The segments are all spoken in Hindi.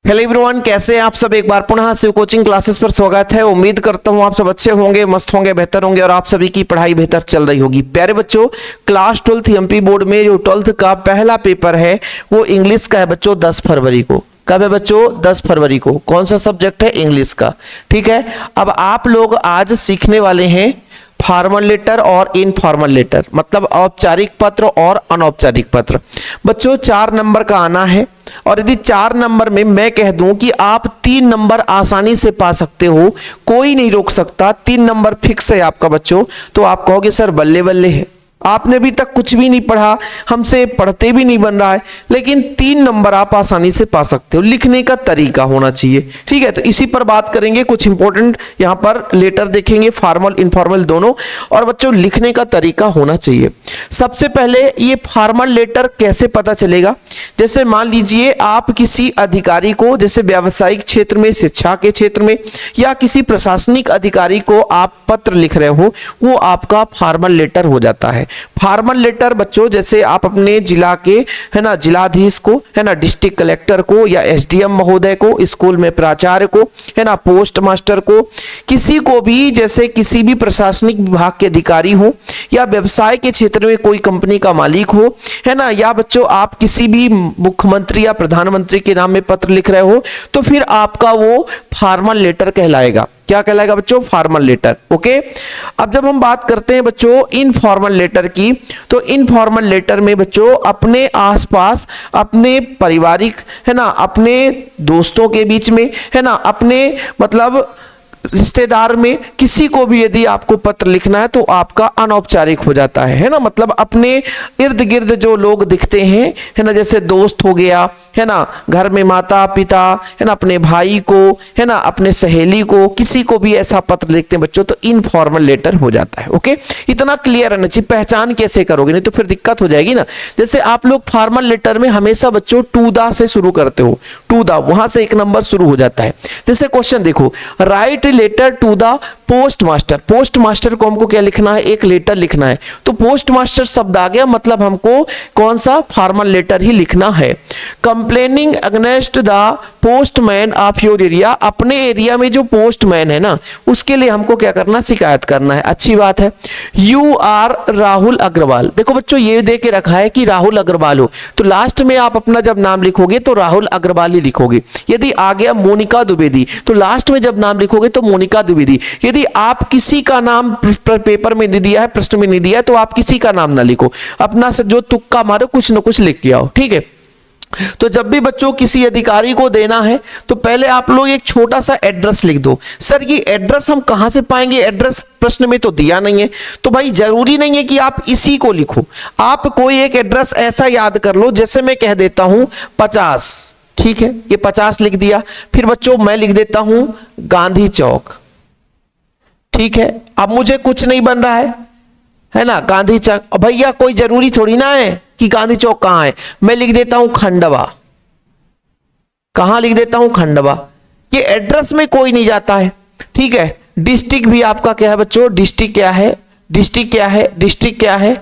हेलो एवरीवन, कैसे हैं आप सब। एक बार पुनः शिव कोचिंग क्लासेस पर स्वागत है। उम्मीद करता हूं आप सब अच्छे होंगे, मस्त होंगे, बेहतर होंगे और आप सभी की पढ़ाई बेहतर चल रही होगी। प्यारे बच्चों, क्लास 12th एमपी बोर्ड में जो 12th का पहला पेपर है वो इंग्लिश का है बच्चों, 10 फरवरी को। कब है बच्चों? 10 फरवरी को। कौन सा सब्जेक्ट है? इंग्लिश का। ठीक है, अब आप लोग आज सीखने वाले हैं फॉर्मल लेटर और इनफॉर्मल लेटर, मतलब औपचारिक पत्र और अनौपचारिक पत्र। बच्चों 4 नंबर का आना है और यदि 4 नंबर में मैं कह दूं कि आप 3 नंबर आसानी से पा सकते हो, कोई नहीं रोक सकता, 3 नंबर फिक्स है आपका बच्चों, तो आप कहोगे सर बल्ले बल्ले है, आपने अभी तक कुछ भी नहीं पढ़ा, हमसे पढ़ते भी नहीं बन रहा है, लेकिन 3 नंबर आप आसानी से पा सकते हो। लिखने का तरीका होना चाहिए। ठीक है, तो इसी पर बात करेंगे। कुछ इंपॉर्टेंट यहां पर लेटर देखेंगे, फॉर्मल इनफॉर्मल दोनों। और बच्चों लिखने का तरीका होना चाहिए। सबसे पहले ये फॉर्मल लेटर कैसे पता चलेगा? जैसे मान लीजिए आप किसी अधिकारी को, जैसे व्यावसायिक क्षेत्र में, शिक्षा के क्षेत्र में या किसी प्रशासनिक अधिकारी को आप पत्र लिख रहे हो, वो आपका फॉर्मल लेटर हो जाता है। फॉर्मल लेटर बच्चों जैसे आप अपने जिला के, है ना, जिलाधीश को, है ना, डिस्ट्रिक्ट कलेक्टर को या एसडीएम महोदय को, स्कूल में प्राचार्य को, है ना, पोस्ट मास्टर को, किसी को भी, जैसे किसी भी प्रशासनिक विभाग के अधिकारी हो या व्यवसाय के क्षेत्र में कोई कंपनी का मालिक हो, है ना, या बच्चों आप किसी भी मुख्यमंत्री या प्रधानमंत्री के नाम में पत्र लिख रहे हो, तो फिर आपका वो फॉर्मल लेटर कहलाएगा। क्या कहलाएगा बच्चों? Formal letter. ओके, अब जब हम बात करते हैं बच्चों इनफॉर्मल लेटर की, तो इनफॉर्मल लेटर में बच्चों अपने आसपास, अपने पारिवारिक, है ना, अपने दोस्तों के बीच में, है ना, अपने मतलब रिश्तेदार में किसी को भी यदि आपको पत्र लिखना है तो आपका अनौपचारिक हो जाता है ना, मतलब अपने इर्द गिर्द जो लोग दिखते हैं, है ना, जैसे दोस्त हो गया, है ना, घर में माता पिता, है ना, अपने भाई को, है ना, अपने सहेली को, किसी को भी ऐसा पत्र लिखते हैं बच्चों, तो इनफॉर्मल लेटर हो जाता है। ओके, इतना क्लियर रहना चाहिए। पहचान कैसे करोगे? नहीं तो फिर दिक्कत हो जाएगी ना। जैसे आप लोग फॉर्मल लेटर में हमेशा बच्चों टू द से शुरू करते हो, टू द, वहां से एक नंबर शुरू हो जाता है। जैसे क्वेश्चन देखो, write letter to the post master. Post master को हमको क्या लिखना है? एक लेटर लिखना है, तो पोस्ट मास्टर शब्द आ गया, मतलब हमको कौन सा? फॉर्मल लेटर ही लिखना है। Complaining against the postman of your area. अपने एरिया में जो पोस्टमैन है ना, उसके लिए हमको क्या करना? शिकायत करना है। अच्छी बात है। You are Rahul Agrawal. देखो बच्चों ये दे के रखा है कि राहुल अग्रवाल हो, तो लास्ट में आप अपना जब नाम लिखोगे तो राहुल अग्रवाल ही लिखोगे। यदि आ गया मोनिका द्विवेदी, तो लास्ट में जब नाम लिखोगे तो मोनिका द्विवेदी। यदि आप किसी का नाम पेपर में नहीं दिया है, प्रश्न में नहीं दिया है, तो आप किसी का नाम ना लिखो, अपना से जो तुक्का मारो कुछ ना कुछ लिख के आओ। ठीक है, तो जब भी बच्चों किसी अधिकारी को देना है तो पहले आप लोग एक छोटा सा एड्रेस लिख दो। सर ये एड्रेस हम कहां से पाएंगे? एड्रेस प्रश्न में तो दिया नहीं है। तो भाई जरूरी नहीं है कि आप इसी को लिखो, आप कोई एक एड्रेस ऐसा याद कर लो। जैसे मैं कह देता हूं 50, ठीक है, ये 50 लिख दिया। फिर बच्चों मैं लिख देता हूं गांधी चौक। ठीक है, अब मुझे कुछ नहीं बन रहा है ना, गांधी चौक। भैया कोई जरूरी थोड़ी ना है कि गांधी चौक कहां है, मैं लिख देता हूं खंडवा। कहां लिख देता हूं? खंडवा। ये एड्रेस में कोई नहीं जाता है। ठीक है, डिस्ट्रिक्ट भी आपका क्या है बच्चों? डिस्ट्रिक्ट क्या है? डिस्ट्रिक्ट क्या है? डिस्ट्रिक्ट क्या है?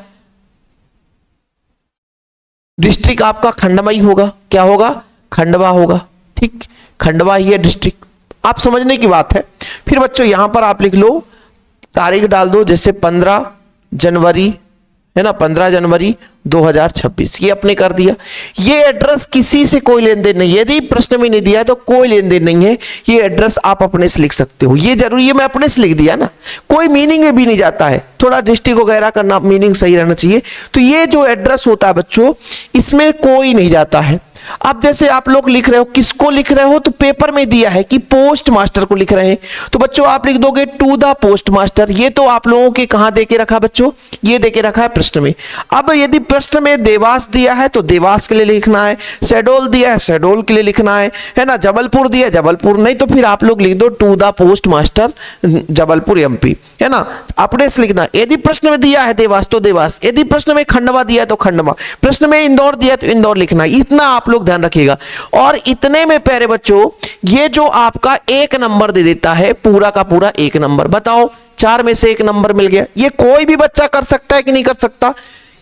डिस्ट्रिक्ट आपका खंडवा ही होगा। क्या होगा? खंडवा होगा। ठीक, खंडवा ही है डिस्ट्रिक्ट। आप समझने की बात है। फिर बच्चों यहां पर आप लिख लो, तारीख डाल दो, जैसे 15 जनवरी, है ना, 15 जनवरी 2026, ये अपने कर दिया। ये एड्रेस किसी से कोई लेन देन नहीं है, यदि प्रश्न में नहीं दिया है तो कोई लेन देन नहीं है। ये एड्रेस आप अपने से लिख सकते हो, ये जरूरी है, मैं अपने से लिख दिया ना, कोई मीनिंग में भी नहीं जाता है, थोड़ा डिस्ट्रिक्ट वगैरह का मीनिंग सही रहना चाहिए। तो ये जो एड्रेस होता है बच्चों, इसमें कोई नहीं जाता है। अब जैसे आप लोग लिख रहे हो, किसको लिख रहे हो? तो पेपर में दिया है कि पोस्ट मास्टर को लिख रहे हैं, तो बच्चों आप लिख दोगे टू द पोस्ट मास्टर। ये तो आप लोगों के कहां दे के रखा बच्चों? ये दे के रखा है प्रश्न में। अब यदि प्रश्न में देवास दिया है तो देवास के लिए लिखना है, शहडोल दिया है शहडोल के लिए लिखना है ना, जबलपुर दिया है जबलपुर, नहीं तो फिर आप लोग लिख दो to the post master Jabalpur MP, है ना, अपने से लिखना। यदि प्रश्न में दिया है देवास तो देवास, यदि प्रश्न में खंडवा दिया है तो खंडवा, प्रश्न में इंदौर दिया है तो इंदौर लिखना। इतना आप लोग ध्यान रखिएगा। और इतने में प्यारे बच्चों ये जो आपका 1 नंबर दे देता है, पूरा का पूरा 1 नंबर। बताओ 4 में से 1 नंबर मिल गया। ये कोई भी बच्चा कर सकता है कि नहीं कर सकता?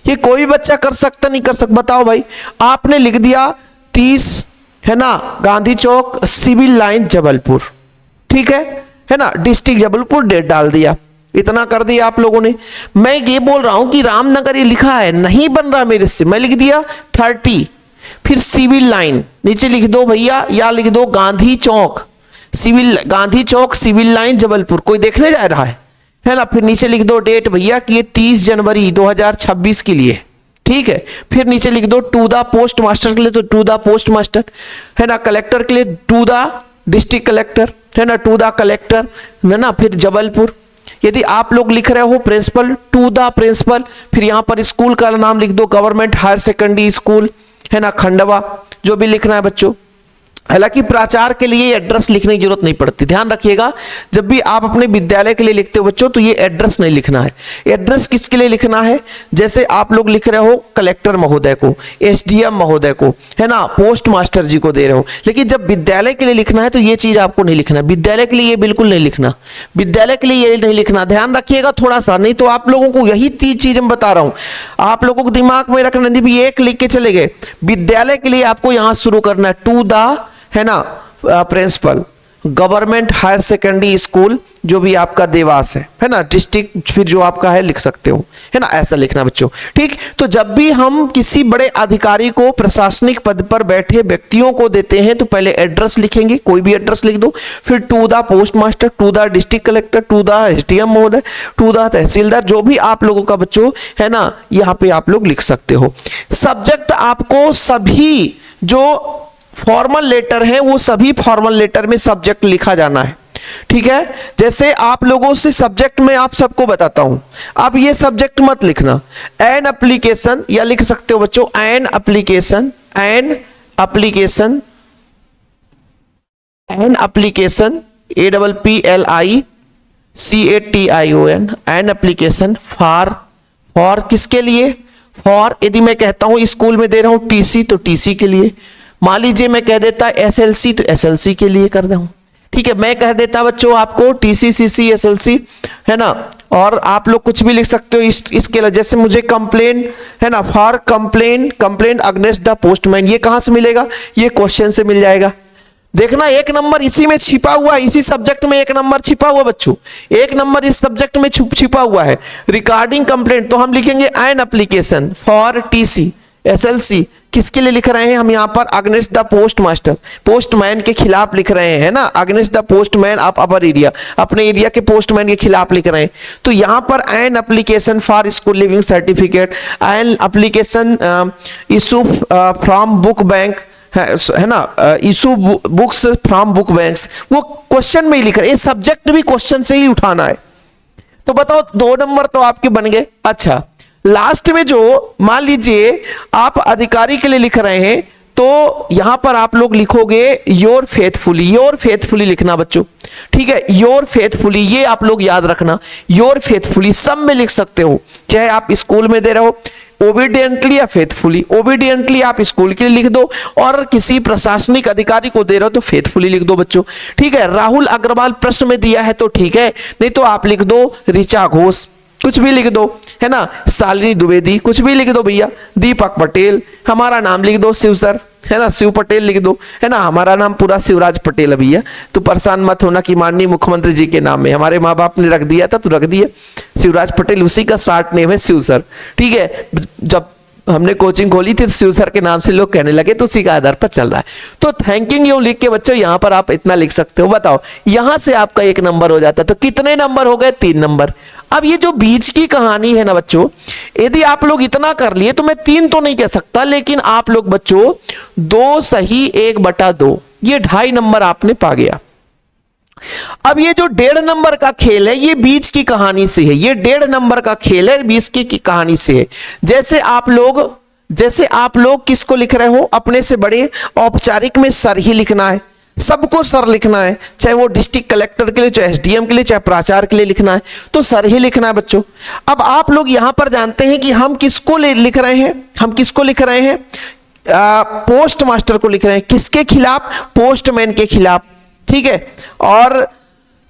ये कोई भी बच्चा कर सकता नहीं कर सकता? बताओ भाई, आपने लिख दिया 30 है ना, गांधी चौक सिविल लाइन जबलपुर, ठीक है ना, डिस्ट्रिक्ट जबलपुर डेट डाल दिया, इतना कर दिया आप लोगों ने। मैं ये बोल रहा हूं कि रामनगर ये लिखा है, नहीं बन रहा मेरे से, मैं लिख दिया 30, फिर सिविल लाइन नीचे लिख दो भैया, या लिख दो गांधी चौक गांधी चौक सिविल लाइन जबलपुर, कोई देखने जा रहा है ना। फिर नीचे लिख दो डेट भैया कि ये 30 जनवरी 2026 के लिए, ठीक है। फिर नीचे लिख दो टू द पोस्ट मास्टर के लिए तो टू द पोस्ट मास्टर, है ना। कलेक्टर के लिए टू द डिस्ट्रिक्ट कलेक्टर, है ना, टू द कलेक्टर, है ना। फिर जबलपुर, यदि आप लोग लिख रहे हो प्रिंसिपल, टू द प्रिंसिपल। फिर यहां पर स्कूल का नाम लिख दो गवर्नमेंट हायर सेकेंडरी स्कूल, है ना, खंडवा, जो भी लिखना है बच्चों। हालांकि प्राचार्य के लिए एड्रेस लिखने की जरूरत नहीं पड़ती, ध्यान रखिएगा। जब भी आप अपने विद्यालय के लिए लिखते हो बच्चों तो ये एड्रेस नहीं लिखना है। एड्रेस किसके लिए लिखना है, जैसे आप लोग लिख रहे हो कलेक्टर महोदय को, एसडीएम महोदय को, है ना, पोस्ट मास्टर जी को दे रहे हो। लेकिन जब विद्यालय के लिए लिखना है तो ये चीज आपको नहीं लिखना, विद्यालय के लिए ये बिल्कुल नहीं लिखना, विद्यालय के लिए ये नहीं लिखना, ध्यान रखिएगा थोड़ा सा। नहीं तो आप लोगों को यही चीज मैं बता रहा हूं, आप लोगों को दिमाग में रखना, भी एक लिख के चले गए। विद्यालय के लिए आपको यहां शुरू करना है टू द, है ना, principal government higher secondary school, जो भी आपका देवास है ना, डिस्ट्रिक्ट फिर जो आपका है लिख सकते हो, है ना, ऐसा लिखना बच्चों, ठीक। तो जब भी हम किसी बड़े अधिकारी को, प्रशासनिक पद पर बैठे व्यक्तियों को देते हैं तो पहले एड्रेस लिखेंगे, कोई भी एड्रेस लिख दो, फिर to the post master, to the district collector, to the SDM महोदय, टू द तहसीलदार, जो भी आप लोगों का बच्चों है ना, यहां पे आप लोग लिख सकते हो। सब्जेक्ट आपको सभी जो फॉर्मल लेटर है वो सभी फॉर्मल लेटर में सब्जेक्ट लिखा जाना है, ठीक है। जैसे आप लोगों से सब्जेक्ट में आप सबको बताता हूं, अब ये सब्जेक्ट मत लिखना, एन एप्लीकेशन, या लिख सकते हो बच्चों an application, an application, an application, APPLICATION, an application for किसके लिए, फॉर, यदि मैं कहता हूं स्कूल में दे रहा हूं टीसी तो टीसी के लिए, मान लीजिए मैं कह देता एसएलसी तो एसएलसी के लिए कर दूं, ठीक है। मैं कह देता बच्चों आपको टीसीसीसी एसएलसी, है ना, और आप लोग कुछ भी लिख सकते हो इसके लिए। जैसे मुझे कंप्लेन, है ना, for complain against the postman, ये कहां से मिलेगा, ये क्वेश्चन से मिल जाएगा। देखना एक नंबर इसी में छिपा हुआ है, इसी सब्जेक्ट में एक नंबर छिपा हुआ बच्चों, एक नंबर इस सब्जेक्ट में छिपा हुआ है। रिगार्डिंग कंप्लेंट तो हम लिखेंगे an application for TC SLC, किसके लिए लिख रहे हैं हम यहां पर, against the post master, postman के खिलाफ लिख रहे हैं, है ना, against the postman of our area, अपने एरिया के पोस्टमैन के खिलाफ लिख रहे हैं। तो यहां पर an application for school living certificate, an application issue from book bank, है ना, issue books from book banks, वो क्वेश्चन में ही लिख रहे हैं, सब्जेक्ट भी क्वेश्चन से ही उठाना है। तो बताओ 2 नंबर तो आपके बन गए। अच्छा, लास्ट में जो मान लीजिए आप अधिकारी के लिए लिख रहे हैं तो यहां पर आप लोग लिखोगे योर फेथफुली लिखना बच्चों, ठीक है, योर फेथफुली, ये आप लोग याद रखना, योर फेथफुली सब में लिख सकते हो, चाहे आप स्कूल में दे रहे हो ओबीडियंटली या फेथफुली, ओबीडियंटली आप स्कूल के लिए लिख दो, और किसी प्रशासनिक अधिकारी को दे रहे हो तो फेथफुली लिख दो बच्चों, ठीक है। राहुल अग्रवाल प्रश्न में दिया है तो ठीक है, नहीं तो आप लिख दो ऋचा घोष, कुछ भी लिख दो, है ना, शालिनी द्विवेदी, कुछ भी लिख दो भैया, दीपक पटेल, हमारा नाम लिख दो शिव सर, है ना, शिव पटेल लिख दो, है ना, हमारा नाम पूरा शिवराज पटेल है भैया, तो परेशान मत होना कि माननीय मुख्यमंत्री जी के नाम में, हमारे माँ बाप ने रख दिया था तो रख दिया, शिवराज पटेल उसी का शॉर्ट नेम है शिव सर, ठीक है। जब हमने कोचिंग खोली थी तो शिव सर के नाम से लोग कहने लगे, तो उसी का आधार पर चल रहा है। तो थैंकिंग यू लिख के बच्चों यहां पर आप इतना लिख सकते हो। बताओ यहां से आपका 1 नंबर हो जाता, तो कितने नंबर हो गए, 3 नंबर। अब ये जो बीच की कहानी है ना बच्चों, यदि आप लोग इतना कर लिए तो मैं 3 तो नहीं कह सकता, लेकिन आप लोग बच्चों 2 सही 1/2, ये 2.5 नंबर आपने पा गया। अब ये जो 1.5 नंबर का खेल है ये बीच की कहानी से है, ये 1.5 नंबर का खेल है बीच की कहानी से है। जैसे आप लोग किसको लिख रहे हो, अपने से बड़े, औपचारिक में सर ही लिखना है, सबको सर लिखना है, चाहे वो डिस्ट्रिक्ट कलेक्टर के लिए, चाहे एसडीएम के लिए, चाहे प्राचार्य के लिए लिखना है तो सर ही लिखना है बच्चों। अब आप लोग यहां पर जानते हैं कि हम किसको लिख रहे हैं, हम किसको लिख रहे हैं, पोस्ट मास्टर को लिख रहे हैं, किसके खिलाफ, पोस्टमैन के खिलाफ, ठीक है। और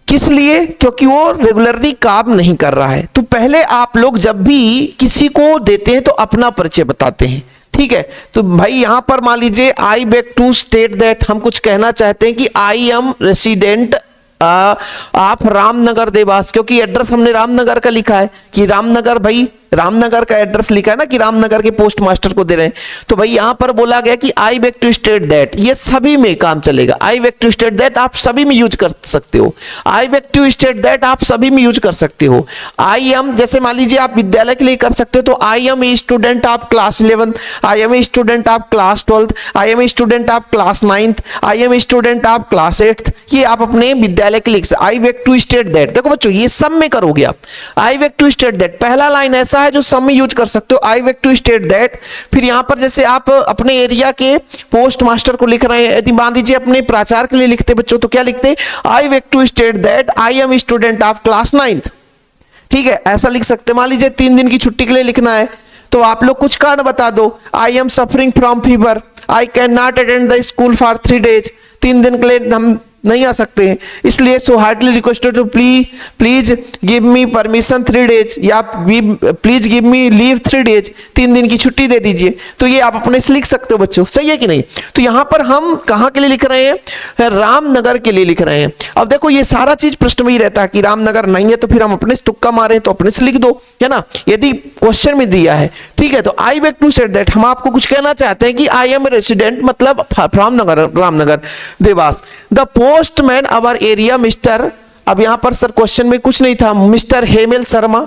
किस लिए, क्योंकि वो रेगुलरली काम नहीं कर रहा है। तो पहले आप लोग जब भी किसी को देते हैं तो अपना परिचय बताते हैं, ठीक है, तो भाई यहां पर मान लीजिए I beg to state that, हम कुछ कहना चाहते हैं कि आई एम रेसिडेंट आप रामनगर देवास, क्योंकि एड्रेस हमने रामनगर का लिखा है कि रामनगर, भाई रामनगर का एड्रेस लिखा है ना कि रामनगर के पोस्ट मास्टर को दे रहे हैं। तो भाई यहां पर बोला गया कि I beg to state that, ये सभी में काम चलेगा। I beg to state that आप सभी में यूज कर सकते हो। I beg to state that आप सभी में यूज कर सकते हो। आई एम, जैसे मान लीजिए आप विद्यालय के लिए कर सकते हो, तो I am a student of class 11, I am a student of class 12, I am a student of class 9th, I am a student of class 8th, ये आप अपने विद्यालय के लिए। I beg to state that, देखो बच्चों ये सब में करोगे आप। I beg to state that पहला लाइन ऐसा है जो सब में यूज कर सकते हो, I beg to state that. फिर यहां पर जैसे आप अपने एरिया के पोस्ट मास्टर को लिख रहे हैं, यदि मान लीजिए अपने प्राचार्य के लिए लिखते बच्चों, तो क्या लिखते? I beg to state that I am student of class 9th, ठीक है, ऐसा लिख सकते। मान लीजिए 3 दिन की छुट्टी के लिए लिखना है, तो आप लोग कुछ कारण बता दो। I am suffering from fever, I can not attend the school for 3 days, 3 दिन के लिए हम नहीं आ सकते हैं, इसलिए so hardly requested to please give me permission 3 days, या please give me leave 3 days, 3 दिन की छुट्टी दे दीजिए। तो ये आप अपने से लिख सकते हो बच्चों, सही है कि नहीं? तो यहां पर हम कहां के लिए लिख रहे हैं? रामनगर के लिए लिख रहे हैं। अब देखो ये सारा चीज प्रश्न में ही रहता है कि रामनगर नहीं है तो फिर हम अपने से तुक्का मारे तो अपने से लिख दो, है ना, यदि क्वेश्चन में दिया है, ठीक है। तो I beg to set that, हम आपको कुछ कहना चाहते हैं कि आई एम रेसिडेंट मतलब Ramnagar Dewas. The postman our area mister, अब यहां पर सर क्वेश्चन में कुछ नहीं था, mister Hemal Sharma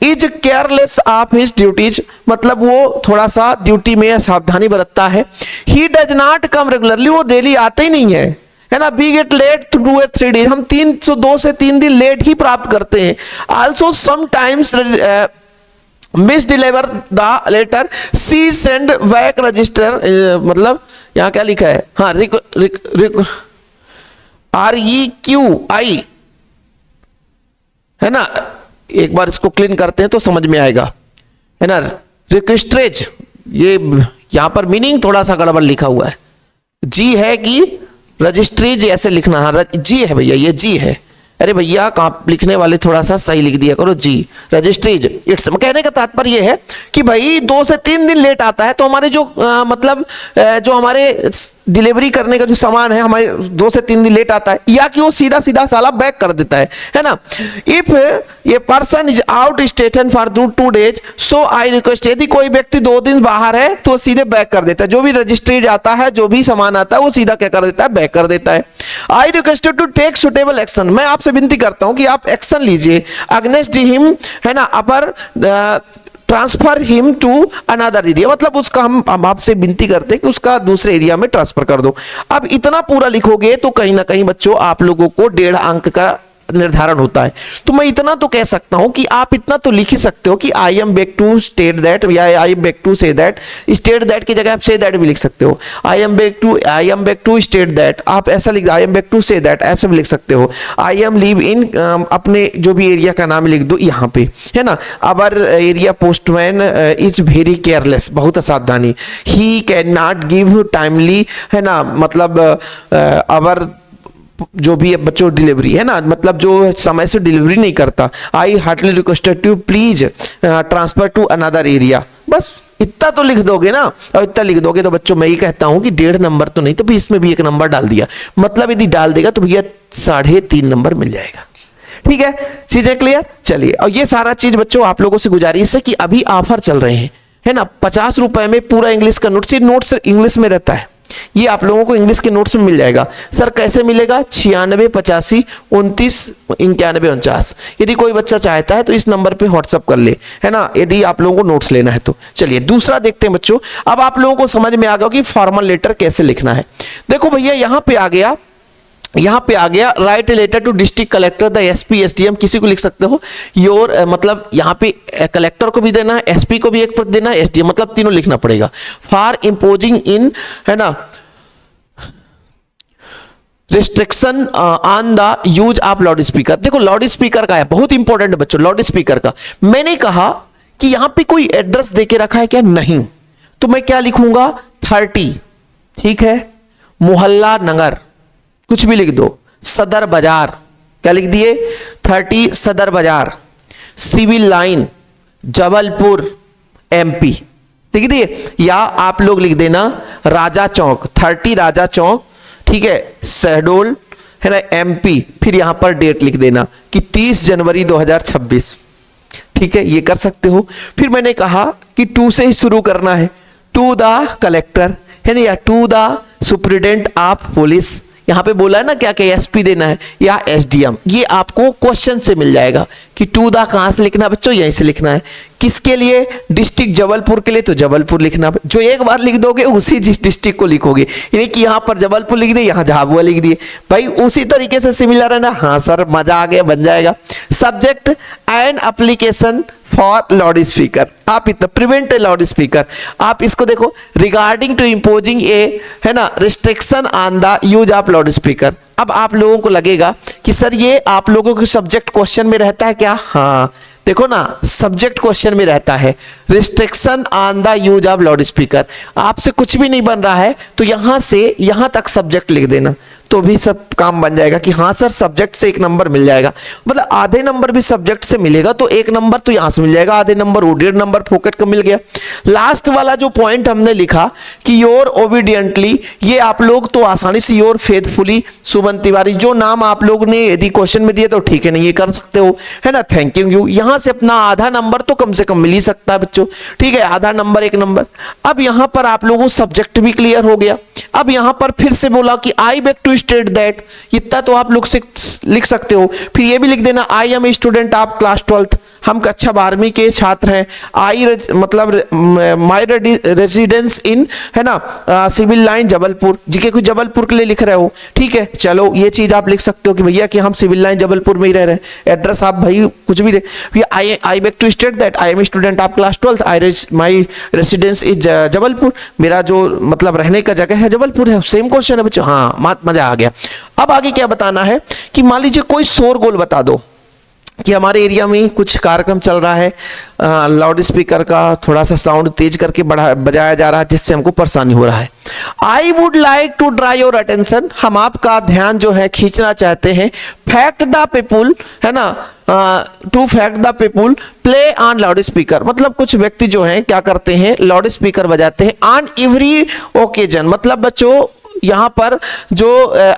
is careless of his duties, मतलब वो थोड़ा सा ड्यूटी में सावधानी बरतता है। He does not come regularly, वो डेली आते ही नहीं है ना। We get late to 3 days, हम 2 से 3 दिन लेट ही प्राप्त करते हैं। Also sometimes miss deliver the letter, see send back register, मतलब यहां क्या लिखा है, हाँ REQI, है ना, एक बार इसको क्लीन करते हैं तो समझ में आएगा, है ना। रिक्वेस्ट्रेज, ये यहां पर मीनिंग थोड़ा सा गड़बड़ लिखा हुआ है, जी है कि रजिस्ट्रीज ऐसे लिखना है, जी है भैया, ये जी है। अरे भैया कहाँ लिखने वाले थोड़ा सा सही लिख दिया करो, जी रजिस्ट्रीज। इट्स कहने का तात्पर्य ये है कि भाई 2 से 3 दिन लेट आता है तो हमारे जो मतलब जो हमारे डिलीवरी करने का जो सामान है हमारे 2 से 3 दिन लेट आता है, या कि वो सीधा सीधा साला बैक कर देता है ना। इफ ये person is out station for 2 days, so I request, यदि कोई व्यक्ति 2 दिन बाहर है तो सीधे बैक कर देता है, जो भी रजिस्ट्रीज आता है, जो भी सामान आता है वो सीधा क्या कर देता है, बैक कर देता है। I request to take suitable action, मैं आपसे विनती करता हूं कि आप एक्शन लीजिए अगेंस्ट हिम, है ना, अपर transfer him to another area, मतलब उसका हम आपसे विनती करते हैं कि उसका दूसरे एरिया में ट्रांसफर कर दो। अब इतना पूरा लिखोगे तो कहीं ना कहीं बच्चों आप लोगों को 1.5 अंक का निर्धारण होता है। तो मैं इतना तो कह सकता हूं कि आप इतना तो लिख ही सकते हो कि I am beg to state that, या I am beg to say that, state that की जगह आप से दैट भी लिख सकते हो। I am beg to state that, आप ऐसा लिख, I am beg to say that ऐसे भी लिख सकते हो। आई एम लिव इन, अपने जो भी एरिया का नाम लिख दो यहाँ पे, है ना। अवर area postman is very careless, बहुत असावधानी। He can not give timely, है ना, मतलब अवर जो भी बच्चों डिलीवरी, है ना, मतलब जो समय से डिलीवरी नहीं करता। I heartly requested to please transfer to another area, बस इतना तो लिख दोगे ना। और इतना लिख दोगे तो बच्चों मैं ये कहता हूं कि 1.5 नंबर तो नहीं तो भी इसमें भी 1 नंबर डाल दिया, मतलब यदि डाल देगा तो भैया 3.5 नंबर मिल जाएगा। ठीक है, चीजें क्लियर? चलिए, और ये सारा चीज बच्चों आप लोगों से गुजारिश है कि अभी ऑफर चल रहे हैं, है ना, 50 रुपए में पूरा इंग्लिश का नोट्स, ये नोट्स इंग्लिश में रहता है, ये आप लोगों को इंग्लिश के नोट्स में मिल जाएगा। सर कैसे मिलेगा? 96 85 29 91 49। यदि कोई बच्चा चाहता है तो इस नंबर पे व्हाट्सअप कर ले, है ना, यदि आप लोगों को नोट्स लेना है तो। चलिए दूसरा देखते हैं बच्चों। अब आप लोगों को समझ में आ गया कि फॉर्मल लेटर कैसे लिखना है। देखो भैया यहाँ पे आ गया write letter to district collector, the SP SDM, किसी को लिख सकते हो। योर मतलब यहाँ पे कलेक्टर को भी देना है, एसपी को भी एक पत्र देना है, एसडीएम मतलब तीनों लिखना पड़ेगा। फॉर इम्पोजिंग इन, है ना, restriction on the use of loud speaker. देखो लाउड स्पीकर का है, बहुत इंपॉर्टेंट है बच्चों, लाउड स्पीकर का। मैंने कहा कि यहां पे कोई एड्रेस देके रखा है क्या? नहीं, तो मैं क्या लिखूंगा? 30, ठीक है, मोहल्ला नगर, कुछ भी लिख दो। सदर बाजार, क्या लिख दिए? 30 सदर बाजार, सिविल लाइन, जबलपुर MP, लिख दिए, या आप लोग लिख देना राजा चौक 30 राजा चौक, ठीक है, शहडोल, है ना, एमपी, फिर यहां पर डेट लिख देना कि 30 जनवरी 2026, ठीक है, ये कर सकते हो। फिर मैंने कहा कि टू से ही शुरू करना है, टू द कलेक्टर, है ना, या to the superintendent of police, यहां पे बोला है ना क्या क्या एसपी देना है या एसडीएम, ये आपको क्वेश्चन से मिल जाएगा कि टू द कहां से लिखना है बच्चों, यहीं से लिखना है। किसके लिए, डिस्ट्रिक्ट जबलपुर के लिए तो जबलपुर लिखना, जो एक बार लिख दोगे उसी जिस डिस्ट्रिक्ट को लिखोगे, यानी कि यहां पर जबलपुर लिख दिए, यहां झाबुआ लिख दिए, भाई उसी तरीके से सिमिलर है ना। हाँ सर मजा आ गया, बन जाएगा। Subject and application for loud speaker, आप इतना प्रिवेंट ए लाउड स्पीकर, आप इसको देखो, रिगार्डिंग टू इम्पोजिंग ए, है ना, restriction on the use of loud speaker. अब आप लोगों को लगेगा कि सर ये आप लोगों के सब्जेक्ट क्वेश्चन में रहता है क्या, हाँ देखो ना, सब्जेक्ट क्वेश्चन में रहता है restriction on the use of loud speaker. आपसे कुछ भी नहीं बन रहा है तो यहां से यहां तक सब्जेक्ट लिख देना, तो भी सब काम बन जाएगा कि हाँ सर सब्जेक्ट से 1 नंबर मिल जाएगा, मतलब आधे नंबर भी सब्जेक्ट से मिलेगा तो 1 नंबर तो यहां से मिल जाएगा, आधे नंबर, 1.5 नंबर फोकट का मिल गया। लास्ट वाला जो पॉइंट हमने लिखा कि योर ओबीडियंटली, ये आप लोग तो आसानी से योर फेथफुली, सुमन तिवारी, जो नाम आप लोग ने यदि क्वेश्चन में दिए तो ठीक है, नहीं ये कर सकते हो, है ना, थैंक यू, यहां से अपना आधा नंबर तो कम से कम मिल ही सकता है बच्चों, ठीक है, आधा नंबर 1 नंबर। अब यहां पर आप लोगों सब्जेक्ट भी क्लियर हो गया। अब यहां पर फिर से बोला कि I beg to state that, इतना तो आप लोग से लिख सकते हो। फिर ये भी लिख देना I am a student of class 12th, हम कक्षा 12वीं के छात्र हैं। आई मतलब माई रेजिडेंस इन, है ना, सिविल लाइन जबलपुर, जीके कुछ जबलपुर के लिए लिख रहे हो, ठीक है, चलो ये चीज आप लिख सकते हो कि भैया कि हम सिविल लाइन जबलपुर में ही रह रहे हैं। एड्रेस आप भाई कुछ भी दे, I beg to state that I am a student of class 12th, my residence is Jabalpur, मेरा जो मतलब रहने का जगह है जबलपुर है। सेम क्वेश्चन है बच्चों, हाँ मजा आ गया। अब आगे क्या बताना है कि मान लीजिए कोई शोरगुल बता दो कि हमारे एरिया में कुछ कार्यक्रम चल रहा है, लाउड स्पीकर का थोड़ा सा साउंड तेज करके बजाया जा रहा है जिससे हमको परेशानी हो रहा है। I would like to draw your attention, हम आपका ध्यान जो है खींचना चाहते हैं। फैक्ट द पीपुल, है ना, to fact the people play on loudspeaker, मतलब कुछ व्यक्ति जो हैं क्या करते हैं, लाउड स्पीकर बजाते हैं ऑन एवरी ओकेजन, मतलब बच्चों यहाँ पर जो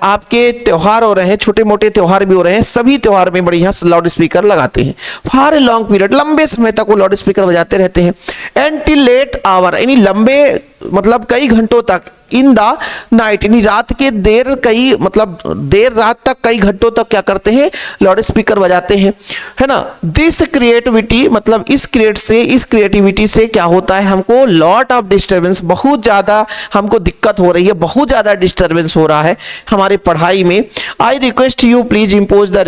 आपके त्योहार हो रहे हैं, छोटे मोटे त्योहार भी हो रहे हैं, सभी त्योहार में बढ़िया लाउड स्पीकर लगाते हैं। फॉर ए लॉन्ग पीरियड, लंबे समय तक वो लाउड स्पीकर बजाते रहते हैं। एंड टिल लेट आवर, यानी लंबे मतलब कई घंटों तक। इन द नाइट, यानी रात के देर रात तक, कई घंटों तक क्या करते हैं, लाउड स्पीकर बजाते हैं, है ना। दिस क्रिएटिविटी, मतलब इस क्रिएटिविटी से क्या होता है, हमको लॉट ऑफ डिस्टर्बेंस, बहुत ज्यादा हमको दिक्कत हो रही है, बहुत ज्यादा डिस्टर्बेंस हो रहा है हमारे पढ़ाई में। I request you please impose the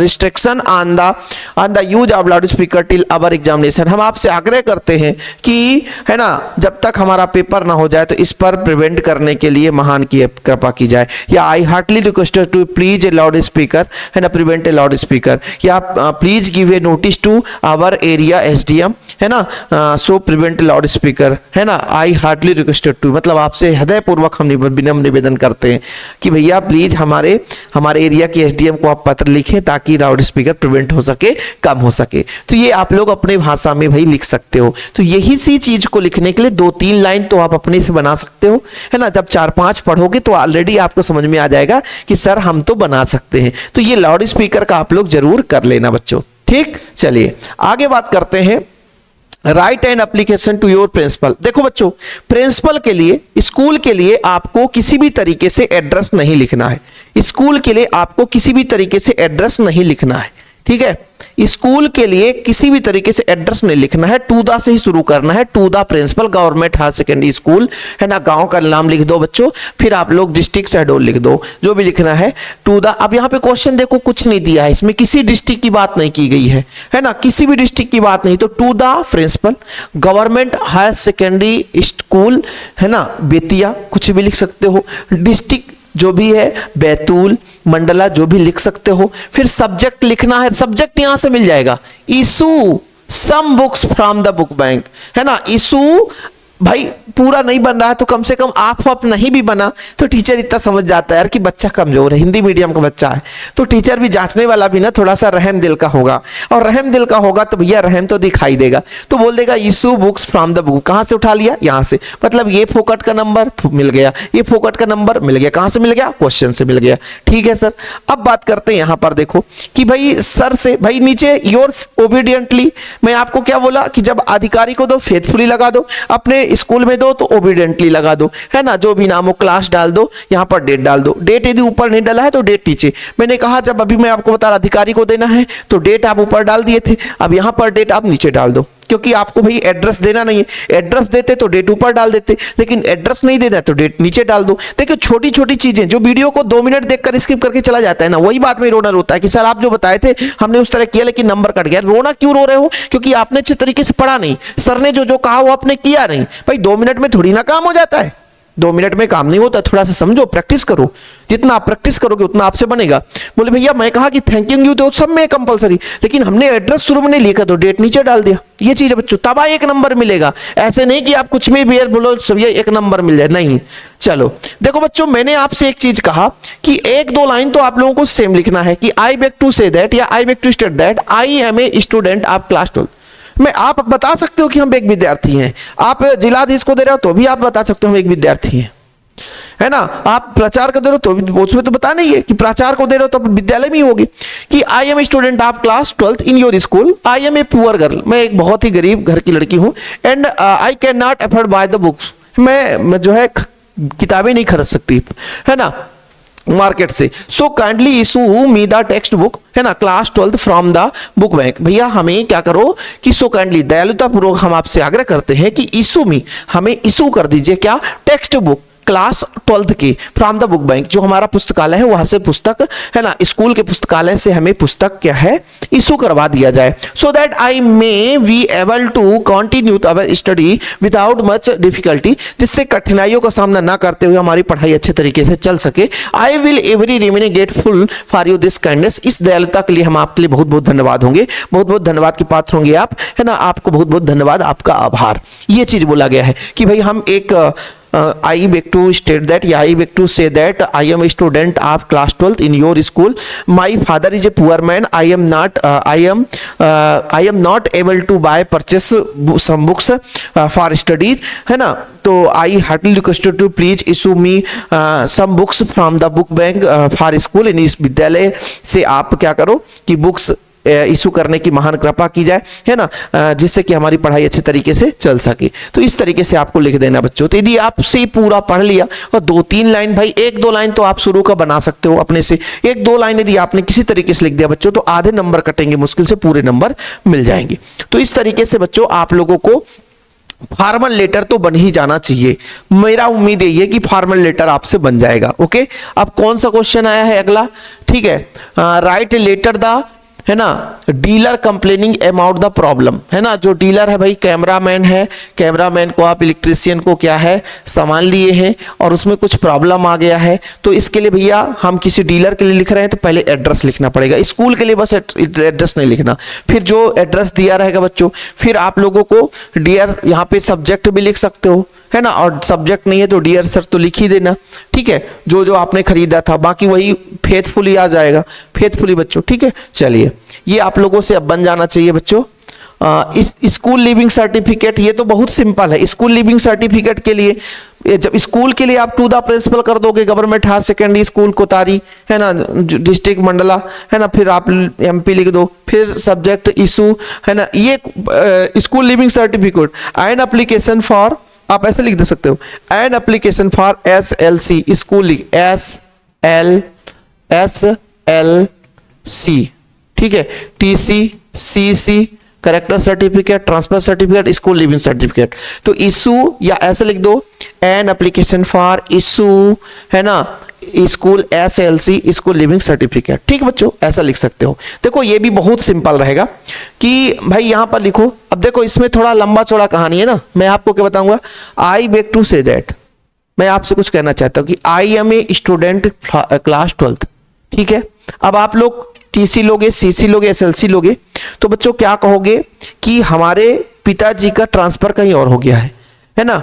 restriction on the use of loudspeaker till our examination, हम आपसे आग्रह करते हैं कि, है ना, जब तक हमारा पेपर ना हो जाए तो इस पर प्रिवेंट करने के लिए महान की कृपा की जाए। या I heartly request to please a loud speaker, है ना, प्रिवेंट ए लाउड स्पीकर, या please give a notice to our area SDM, है ना, सो प्रिवेंट लाउड स्पीकर, है ना। आई हार्टली रिक्वेस्टेड टू, मतलब आपसे हृदय पूर्वक हम विनम्र निवेदन करते हैं कि भैया प्लीज हमारे एरिया के एसडीएम को आप पत्र लिखें ताकि लाउड स्पीकर प्रिवेंट हो सके, कम हो सके। तो ये आप लोग अपने भाषा में भाई लिख सकते हो। तो यही सी चीज को लिखने के लिए 2-3 लाइन तो आप अपने से बना सकते हो, है ना। जब 4-5 पढ़ोगे तो ऑलरेडी आपको समझ में आ जाएगा कि सर हम तो बना सकते हैं। तो ये लाउड स्पीकर का आप लोग जरूर कर लेना बच्चों, ठीक। चलिए आगे बात करते हैं। Write an application to your principal. देखो बच्चों, प्रिंसिपल के लिए, स्कूल के लिए आपको किसी भी तरीके से एड्रेस नहीं लिखना है। स्कूल के लिए आपको किसी भी तरीके से एड्रेस नहीं लिखना है, ठीक है। स्कूल के लिए किसी भी तरीके से एड्रेस नहीं लिखना है, टू द से ही शुरू करना है। To the principal government higher secondary school, है ना, गांव का नाम लिख दो बच्चों, फिर आप लोग डिस्ट्रिक्ट शहडोल लिख दो, जो भी लिखना है। टू द, अब यहाँ पे क्वेश्चन देखो कुछ नहीं दिया है, इसमें किसी डिस्ट्रिक्ट की बात नहीं की गई है ना, किसी भी डिस्ट्रिक्ट की बात नहीं। तो to the principal government higher secondary school, है ना, बेतिया, कुछ भी लिख सकते हो। डिस्ट्रिक्ट जो भी है बैतूल, मंडला, जो भी लिख सकते हो। फिर सब्जेक्ट लिखना है, सब्जेक्ट यहां से मिल जाएगा, issue some books from the book bank, है ना। इशू भाई पूरा नहीं बन रहा है तो कम से कम आप नहीं भी बना तो टीचर इतना समझ जाता है यार कि बच्चा कमजोर है, हिंदी मीडियम का बच्चा है, तो टीचर भी जांचने वाला भी ना थोड़ा सा रहम दिल का होगा, और रहम दिल का होगा तो भैया रहम तो दिखाई देगा, तो बोल देगा issue books from the book. कहां से उठा लिया? यहां से, मतलब ये फोकट का नंबर मिल गया, ये फोकट का नंबर मिल गया, कहां से मिल गया? क्वेश्चन से मिल गया। ठीक है सर, अब बात करते हैं यहां पर देखो कि भाई सर से, भाई नीचे योर ओबीडियंटली, मैं आपको क्या बोला कि जब अधिकारी को दो फेथफुली लगा दो, अपने स्कूल में दो तो ओबीडियंटली लगा दो, है ना, जो भी नाम हो क्लास डाल दो, यहां पर डेट डाल दो, डेट यदि ऊपर नहीं डाला है तो डेट नीचे। मैंने कहा जब अभी मैं आपको बता रहा अधिकारी को देना है तो डेट आप ऊपर डाल दिए थे, अब यहां पर डेट आप नीचे डाल दो, क्योंकि आपको भाई एड्रेस देना नहीं है, एड्रेस देते तो डेट ऊपर डाल देते, लेकिन एड्रेस नहीं देना तो डेट नीचे डाल दो। देखिए छोटी छोटी चीजें जो वीडियो को 2 मिनट देखकर स्किप करके चला जाता है ना, वही बात में रोना रोता है कि सर आप जो बताए थे हमने उस तरह किया लेकिन नंबर कट गया। रोना क्यों रो रहे हो? क्योंकि आपने अच्छे तरीके से पढ़ा नहीं, सर ने जो जो कहा वो आपने किया नहीं। भाई 2 मिनट में थोड़ी ना काम हो जाता है, 2 मिनट में काम नहीं होता, थोड़ा सा समझो, प्रैक्टिस करो, जितना आप प्रैक्टिस करोगे उतना आपसे बनेगा। बोले भैया मैं कहा कि थैंकिंग यू तो सब में कंपलसरी, लेकिन हमने एड्रेस शुरू में नहीं लिखा तो डेट नीचे डाल दिया, ये चीज है बच्चों, तब आ 1 नंबर मिलेगा। ऐसे नहीं कि आप कुछ भी भी बोलो सब ये 1 नंबर मिल जाए, नहीं। चलो देखो बच्चों, मैंने आपसे एक चीज कहा कि 1-2 लाइन तो आप लोगों को सेम लिखना है कि I beg to say that या I beg to state that I am a student of class 12। मैं आप बता सकते हो कि हम एक विद्यार्थी हैं, आप जिलाधीश को दे रहे हो तो भी आप बता सकते हो हम एक विद्यार्थी हैं, है ना, आप प्राचार्य को दे रहे हो तो उसमें तो बता नहीं है कि प्राचार्य को दे रहे हो तो विद्यालय में ही होगी कि I am a student of class 12 in your school, I am a poor girl, मैं एक बहुत ही गरीब घर की लड़की हूं, and I can not afford buy the books, मैं जो है किताबें नहीं खरीद सकती, है ना, मार्केट से, so kindly issue me the text book, है ना, class 12 from the book bank. भैया हमें क्या करो कि सो काइंडली, दयालुता पूर्वक हम आपसे आग्रह करते हैं कि इशू मी, हमें इशू कर दीजिए क्या? टेक्स्ट बुक क्लास 12 की फ्रॉम द बुक बैंक, जो हमारा पुस्तकालय है वहां से पुस्तक, है ना, स्कूल के पुस्तकालय से हमें पुस्तक क्या है इशू करवा दिया जाए, so that I may be able to continue our study without much difficulty, जिससे कठिनाइयों का सामना ना करते हुए हमारी पढ़ाई अच्छे तरीके से चल सके। I will every remaining grateful for you this kindness, इस दयालुता के लिए हम आपके लिए बहुत बहुत धन्यवाद होंगे, बहुत बहुत धन्यवाद के पात्र होंगे आप, है ना, आपको बहुत बहुत धन्यवाद, आपका आभार, ये चीज बोला गया है कि भाई हम एक I beg to state that, yeah, I beg to say that I am a student of class 12 in your school. My father is a poor man. I am not able to buy purchase some books for studies, है ना, तो I heartily request you to please issue me some books from the book bank for school। इन इस विद्यालय से आप क्या करो कि बुक्स इशू करने की महान कृपा की जाए, है ना, जिससे कि हमारी पढ़ाई अच्छे तरीके से चल सके। तो इस तरीके से आपको लिख देना बच्चों। तो यदि आपसे पूरा पढ़ लिया और 2-3 लाइन, भाई 1-2 लाइन तो आप शुरू का बना सकते हो अपने से, 1-2 लाइन यदि आपने किसी तरीके से लिख दिया बच्चों तो आधे नंबर कटेंगे, मुश्किल से पूरे नंबर मिल जाएंगे। तो इस तरीके से बच्चों आप लोगों को फॉर्मल लेटर तो बन ही जाना चाहिए, मेरा उम्मीद यही है कि फॉर्मल लेटर आपसे बन जाएगा। ओके, अब कौन सा क्वेश्चन आया है अगला? ठीक है, राइट लेटर द, है ना, dealer complaining about the problem, है ना, जो डीलर है भाई कैमरामैन है, कैमरामैन को आप इलेक्ट्रिशियन को क्या है सामान लिए हैं और उसमें कुछ प्रॉब्लम आ गया है, तो इसके लिए भैया हम किसी डीलर के लिए लिख रहे हैं तो पहले एड्रेस लिखना पड़ेगा, स्कूल के लिए बस एड्रेस नहीं लिखना, फिर जो एड्रेस दिया रहेगा बच्चों, फिर आप लोगों को डियर, यहाँ पे सब्जेक्ट भी लिख सकते हो, है ना, और सब्जेक्ट नहीं है तो डियर सर तो लिख ही देना, ठीक है, जो जो आपने खरीदा था, बाकी वही फेथफुली आ जाएगा, फेथफुली बच्चों, ठीक है। चलिए ये आप लोगों से अब बन जाना चाहिए बच्चों। इस स्कूल लिविंग सर्टिफिकेट, ये तो बहुत सिंपल है। स्कूल लिविंग सर्टिफिकेट के लिए, जब स्कूल के लिए आप टू द प्रिंसिपल कर दोगे, गवर्नमेंट हायर सेकेंडरी स्कूल कोतारी, है ना, डिस्ट्रिक्ट मंडला, है ना, फिर आप MP लिख दो, फिर सब्जेक्ट इशू, है ना, ये school living certificate and application for, आप ऐसे लिख दे सकते हो, an application for SLC school, SLC, ठीक है, TC, CC, character certificate, transfer certificate, school living certificate. तो इशू या ऐसे लिख दो, एन एप्लीकेशन फॉर इशू, है ना, school SLC school living certificate, ठीक बच्चों, ऐसा लिख सकते हो। देखो ये भी बहुत सिंपल रहेगा कि भाई यहां पर लिखो, अब देखो इसमें थोड़ा लंबा चौड़ा कहानी है ना, मैं आपको क्या बताऊंगा, I beg to say that, मैं आपसे कुछ कहना चाहता हूं कि I am a student class 12, ठीक है। अब आप लोग TC लोगे, CC लोगे, SLC लोगे, तो बच्चों क्या कहोगे कि हमारे पिताजी का ट्रांसफर कहीं और हो गया है ना,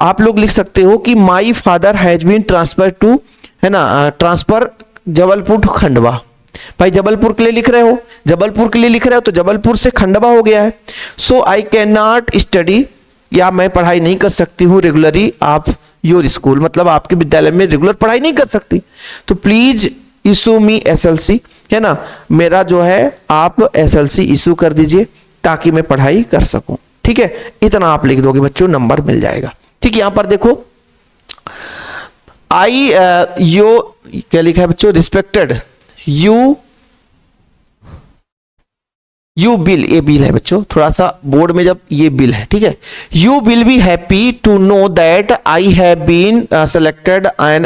आप लोग लिख सकते हो कि my father has been transfer to, है ना, ट्रांसफर जबलपुर टू खंडवा। भाई जबलपुर के लिए लिख रहे हो, जबलपुर के लिए लिख रहे हो तो जबलपुर से खंडवा हो गया है। सो आई कैन नॉट स्टडी, या मैं पढ़ाई नहीं कर सकती हूँ रेगुलरली आप योर स्कूल, मतलब आपके विद्यालय में रेगुलर पढ़ाई नहीं कर सकती, तो प्लीज इशू मी एसएलसी, है ना, मेरा जो है आप एसएलसी इशू कर दीजिए ताकि मैं पढ़ाई कर सकूं। ठीक है, इतना आप लिख दोगे बच्चों, नंबर मिल जाएगा। ठीक है, यहां पर देखो आई यो क्या लिखा है बच्चों, रिस्पेक्टेड यू बिल, ये बिल है बच्चों, थोड़ा सा बोर्ड में जब ये बिल है, ठीक है, you will be happy to know that I have been selected an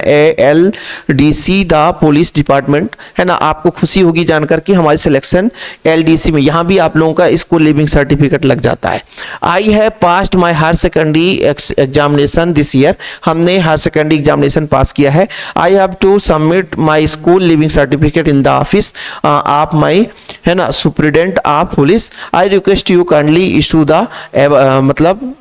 LDC the police department, है ना, आपको खुशी होगी जानकर कि हमारी सिलेक्शन LDC में, यहां भी आप लोगों का स्कूल लिविंग सर्टिफिकेट लग जाता है। I have passed my higher secondary examination this year, हमने हायर सेकेंडरी एग्जामिनेशन पास किया है। I have to submit my school living certificate in the office आप माई, है ना, superintendent police, I request you kindly issue the मतलब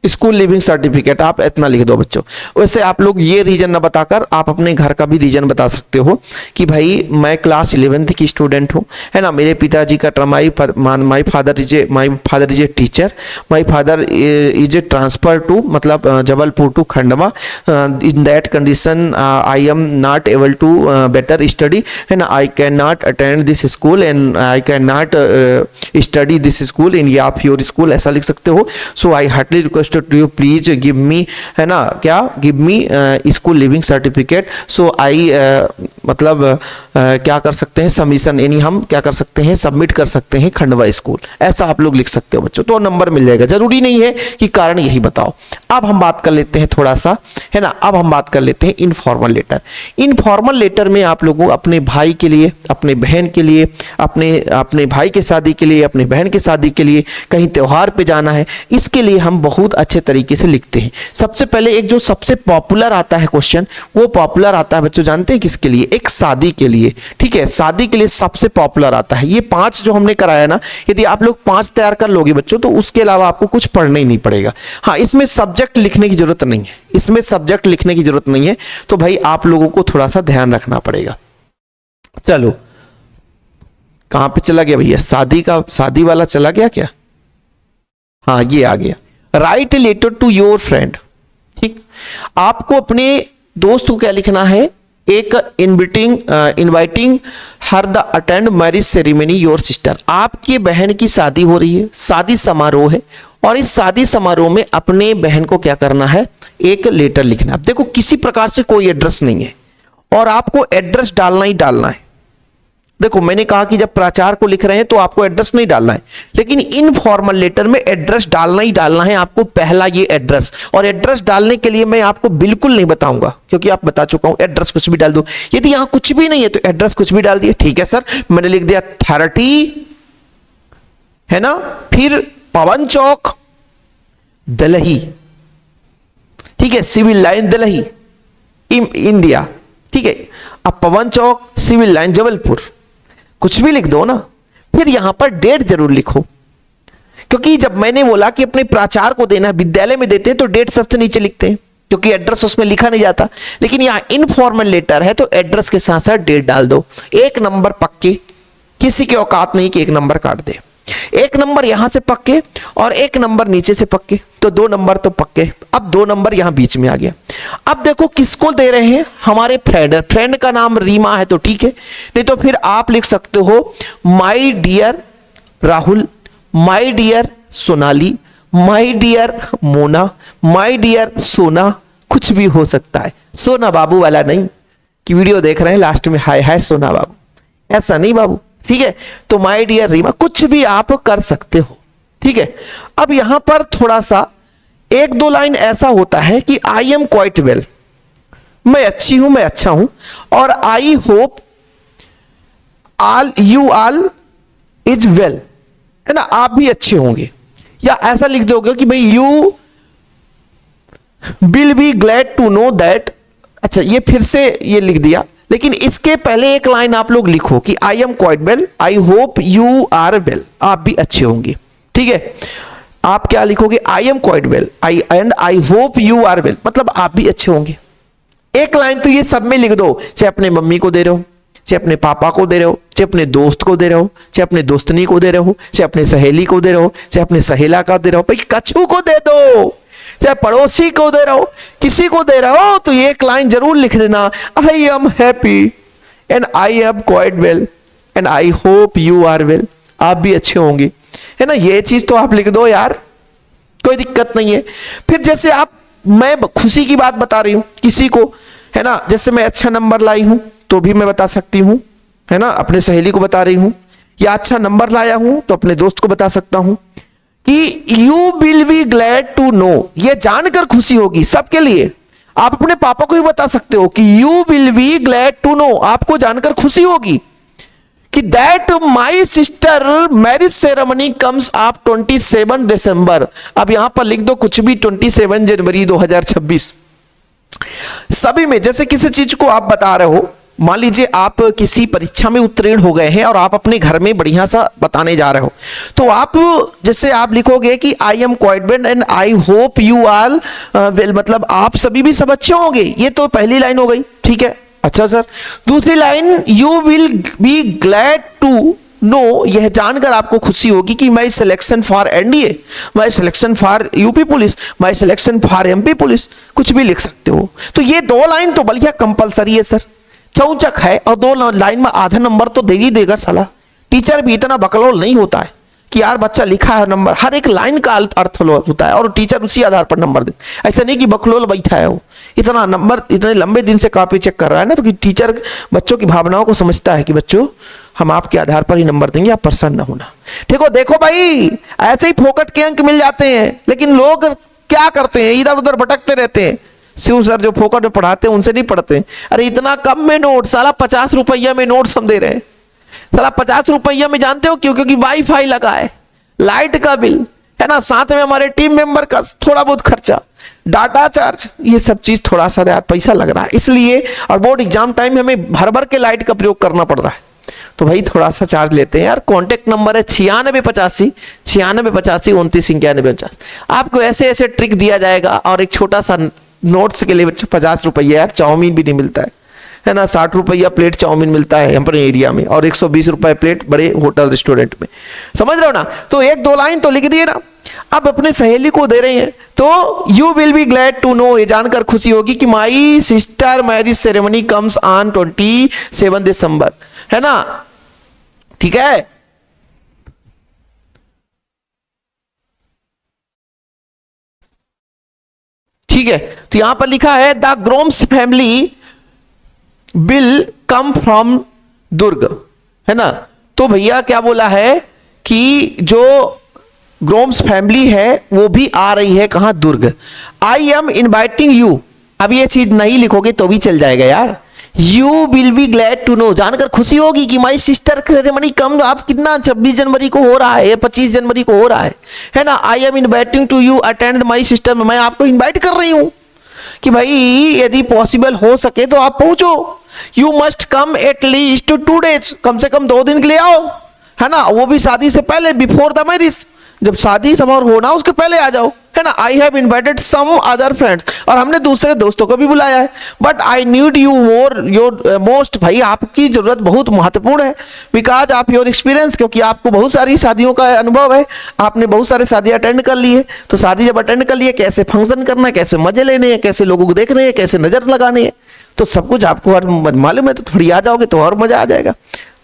स्कूल लिविंग सर्टिफिकेट, आप इतना लिख दो बच्चों। वैसे आप लोग ये रीजन ना बताकर आप अपने घर का भी रीजन बता सकते हो कि भाई मैं क्लास 11th की स्टूडेंट हूँ, है ना, मेरे पिताजी का my father is a teacher, my father is a transfer to, मतलब Jabalpur to Khandwa, in that condition I am not able to better study, है ना, I can not attend this school and I can not study this school in of your school, ऐसा लिख सकते हो। So I heartly request to you please give me, है ना, क्या give me school living certificate. सो आई मतलब क्या कर सकते हैं, सबमिशन, यानी हम क्या कर सकते हैं, सबमिट कर सकते हैं खंडवा स्कूल, ऐसा आप लोग लिख सकते हो बच्चों, तो नंबर मिल जाएगा। जरूरी नहीं है कि कारण यही बताओ। अब हम बात कर लेते हैं थोड़ा सा, है ना, अब हम बात कर लेते हैं इनफॉर्मल लेटर। इनफॉर्मल लेटर में आप लोगों अपने भाई के लिए, अपने बहन के लिए, अपने भाई के शादी के लिए, अपने बहन के शादी के लिए, कहीं त्योहार पे जाना है, इसके लिए हम बहुत अच्छे तरीके से लिखते हैं। सबसे पहले एक जो सबसे पॉपुलर आता है क्वेश्चन, वो पॉपुलर आता है बच्चों, जानते हैं किसके लिए, एक शादी के लिए। ठीक है, शादी के लिए सबसे पॉपुलर आता है ये 5 जो हमने कराया ना, यदि आप लोग 5 तैयार कर लोगे बच्चों तो उसके अलावा आपको कुछ पढ़ना ही नहीं पड़ेगा। हाँ, इसमें सब्जेक्ट लिखने की जरूरत नहीं है, इसमें सब्जेक्ट लिखने की जरूरत नहीं है, तो भाई आप लोगों को थोड़ा सा ध्यान रखना पड़ेगा। चलो, कहां पे चला गया भैया, शादी वाला चला गया क्या, हाँ ये आ गया। Write letter to your friend, ठीक, आपको अपने दोस्त को क्या लिखना है, एक inviting her the attend marriage ceremony your sister, आपकी बहन की शादी हो रही है, शादी समारोह है, और इस शादी समारोह में अपने बहन को क्या करना है, एक लेटर लिखना है। देखो किसी प्रकार से कोई एड्रेस नहीं है और आपको एड्रेस डालना ही डालना है। देखो मैंने कहा कि जब प्राचार्य को लिख रहे हैं तो आपको एड्रेस नहीं डालना है, लेकिन इनफॉर्मल लेटर में एड्रेस डालना ही डालना है आपको, पहला ये एड्रेस। और एड्रेस डालने के लिए मैं आपको बिल्कुल नहीं बताऊंगा क्योंकि आप बता चुका हूं, एड्रेस कुछ भी डाल दो। यदि यहां कुछ भी नहीं है तो एड्रेस कुछ भी डाल दिए, ठीक है सर, मैंने लिख दिया 30, है ना, फिर पवन चौक दलही, ठीक है, सिविल लाइन दलही इंडिया, ठीक है। अब पवन चौक सिविल लाइन जबलपुर, कुछ भी लिख दो ना, फिर यहां पर डेट जरूर लिखो, क्योंकि जब मैंने बोला कि अपने प्राचार्य को देना, विद्यालय में देते हैं तो डेट सबसे नीचे लिखते हैं क्योंकि एड्रेस उसमें लिखा नहीं जाता, लेकिन यहां इनफॉर्मल लेटर है तो एड्रेस के साथ साथ डेट डाल दो। 1 नंबर पक्के, किसी की औकात नहीं कि 1 नंबर काट दे, 1 नंबर यहां से पक्के और 1 नंबर नीचे से पक्के, तो 2 नंबर तो पक्के। अब 2 नंबर यहां बीच में आ गया। अब देखो किसको दे रहे हैं, हमारे फ्रेंड का नाम रीमा है तो ठीक है, नहीं तो फिर आप लिख सकते हो my dear Rahul, my dear Sonali, my dear Mona, my dear Sona, कुछ भी हो सकता है। सोना बाबू वाला नहीं कि वीडियो देख रहे हैं लास्ट में हाय हाय सोना बाबू, ऐसा नहीं बाबू, ठीक है। तो माय डियर रीमा, कुछ भी आप कर सकते हो, ठीक है। अब यहां पर थोड़ा सा 1-2 लाइन ऐसा होता है कि आई एम क्वाइट वेल, मैं अच्छी हूं, मैं अच्छा हूं, और आई hope you all is well, है ना, आप भी अच्छे होंगे। या ऐसा लिख दोगे कि भाई you will be glad to know that, अच्छा ये फिर से ये लिख दिया, लेकिन इसके पहले एक लाइन आप लोग लिखो कि I am quite well, I hope you are well, आप भी अच्छे होंगे, ठीक है। आप क्या लिखोगे, I am quite well, I hope you are well, मतलब आप भी अच्छे होंगे। एक लाइन तो ये सब में लिख दो, चाहे अपने मम्मी को दे रहे हो, चाहे अपने पापा को दे रहे हो, चाहे अपने दोस्त को दे रहे हो, चाहे अपने दोस्तनी को दे रहे हो, चाहे अपने सहेली को दे रहे हो, चाहे अपने सहेला का दे रहे हो, भाई कछू को दे दो, चाहे पड़ोसी को दे रहे हो, किसी को दे रहे हो, तो ये एक लाइन जरूर लिख देना, I am happy and I am quite well and I hope you are well, आप भी अच्छे होंगे, है ना। ये चीज तो आप लिख दो यार, कोई दिक्कत नहीं है। फिर जैसे आप, मैं खुशी की बात बता रही हूं किसी को, है ना, जैसे मैं अच्छा नंबर लाई हूं तो भी मैं बता सकती हूं, है ना, अपने सहेली को बता रही हूं, या अच्छा नंबर लाया हूं तो अपने दोस्त को बता सकता हूं कि you will be glad to know, ये जानकर खुशी होगी सबके लिए। आप अपने पापा को भी बता सकते हो कि you will be glad to know, आपको जानकर खुशी होगी कि that my sister marriage ceremony comes आप 27 दिसंबर। अब यहां पर लिख दो कुछ भी, 27 जनवरी 2026। सभी में जैसे किसी चीज को आप बता रहे हो, मान लीजिए आप किसी परीक्षा में उत्तीर्ण हो गए हैं और आप अपने घर में बढ़िया सा बताने जा रहे हो, तो आप जैसे आप लिखोगे कि I am quite well and I hope you are well, मतलब आप सभी भी सब अच्छे होंगे। ये तो पहली लाइन हो गई, ठीक है। अच्छा सर, दूसरी line, you will be glad to know, यह जानकर आपको खुशी होगी कि my selection for NDA, my selection for UP police, my selection for MP police, कुछ भी लिख सकते हो। तो ये दो लाइन तो बढ़िया कंपलसरी है सर, चौचक है, और दो लाइन में आधा नंबर तो दे ही देगा साला। टीचर भी इतना बकलोल नहीं होता है कि यार बच्चा लिखा है नंबर, हर एक लाइन का अर्थ होता है और टीचर उसी आधार पर नंबर दे। ऐसा नहीं कि बकलोल बैठा है वो, इतना नंबर इतने लंबे दिन से कॉपी चेक कर रहा है ना, तो कि टीचर बच्चों की भावनाओं को समझता है कि बच्चों हम आपके आधार पर ही नंबर देंगे, आप प्रसन्न होना। ठीक हो, देखो भाई ऐसे ही फोकट के अंक मिल जाते हैं, लेकिन लोग क्या करते हैं, इधर उधर भटकते रहते हैं। शिव सर जो फोकट में पढ़ाते हैं उनसे नहीं पढ़ते, अरे इतना कम में नोट, साला 50 रुपया में नोट हम दे रहे हैं। साला 50 रुपया में जानते हो क्यों? क्योंकि वाईफाई लगा है, लाइट का बिल है ना, साथ में हमारे टीम मेंबर का थोड़ा बहुत खर्चा, डाटा चार्ज, ये सब चीज थोड़ा सा यार पैसा लग रहा है इसलिए, और बोर्ड एग्जाम टाइम में हमें भर भर के लाइट का प्रयोग करना पड़ रहा है, तो भाई थोड़ा सा चार्ज लेते हैं यार। कॉन्टेक्ट नंबर है 9685 9685 29 91 50। आपको ऐसे ऐसे ट्रिक दिया जाएगा, और एक छोटा सा नोट्स के लिए 50 रुपया यार, चाउमीन भी नहीं मिलता है ना, 60 रुपया प्लेट चाउमीन मिलता है अपने एरिया में, और 120 रुपए प्लेट बड़े होटल रेस्टोरेंट में, समझ रहे हो ना। तो एक दो लाइन तो लिख दिए ना। अब अपने सहेली को दे रहे हैं, तो you will be glad to know, ये जानकर खुशी होगी कि my sister marriage ceremony comes on 27 December, है ना, ठीक है। ठीक है, तो यहां पर लिखा है the grooms family will come from Durg, है ना। तो भैया क्या बोला है कि जो ग्रोम्स फैमिली है वो भी आ रही है कहां, दुर्ग। आई एम इनवाइटिंग यू, अब ये चीज नहीं लिखोगे तो भी चल जाएगा यार। You will be glad to know, जानकर खुशी होगी कि माई सिस्टर सेरेमनी कम, आप कितना 26 जनवरी को हो रहा है या 25 जनवरी को हो रहा है ना। I am inviting to you attend my sister, मैं आपको इनवाइट कर रही हूं कि भाई यदि पॉसिबल हो सके तो आप पहुंचो। You must come at least 2 days, कम से कम 2 दिन के लिए आओ, है ना, वो भी शादी से पहले, बिफोर द मैरिज, जब शादी समारोह होना उसके पहले आ जाओ, है ना। I have invited some other friends, और हमने दूसरे दोस्तों को भी बुलाया है, but I need you more your most, भाई आपकी जरूरत बहुत महत्वपूर्ण है, बिकॉज आप योर एक्सपीरियंस, क्योंकि आपको बहुत सारी शादियों का अनुभव है, आपने बहुत सारे शादी अटेंड कर ली है, तो शादी जब अटेंड कर लिए, कैसे फंक्शन करना है, कैसे मजे लेने हैं, कैसे लोगों को देखने हैं, कैसे नजर लगाने हैं, तो सब कुछ आपको और मालूम है, तो थोड़ी आ जाओगे तो और मजा आ जाएगा।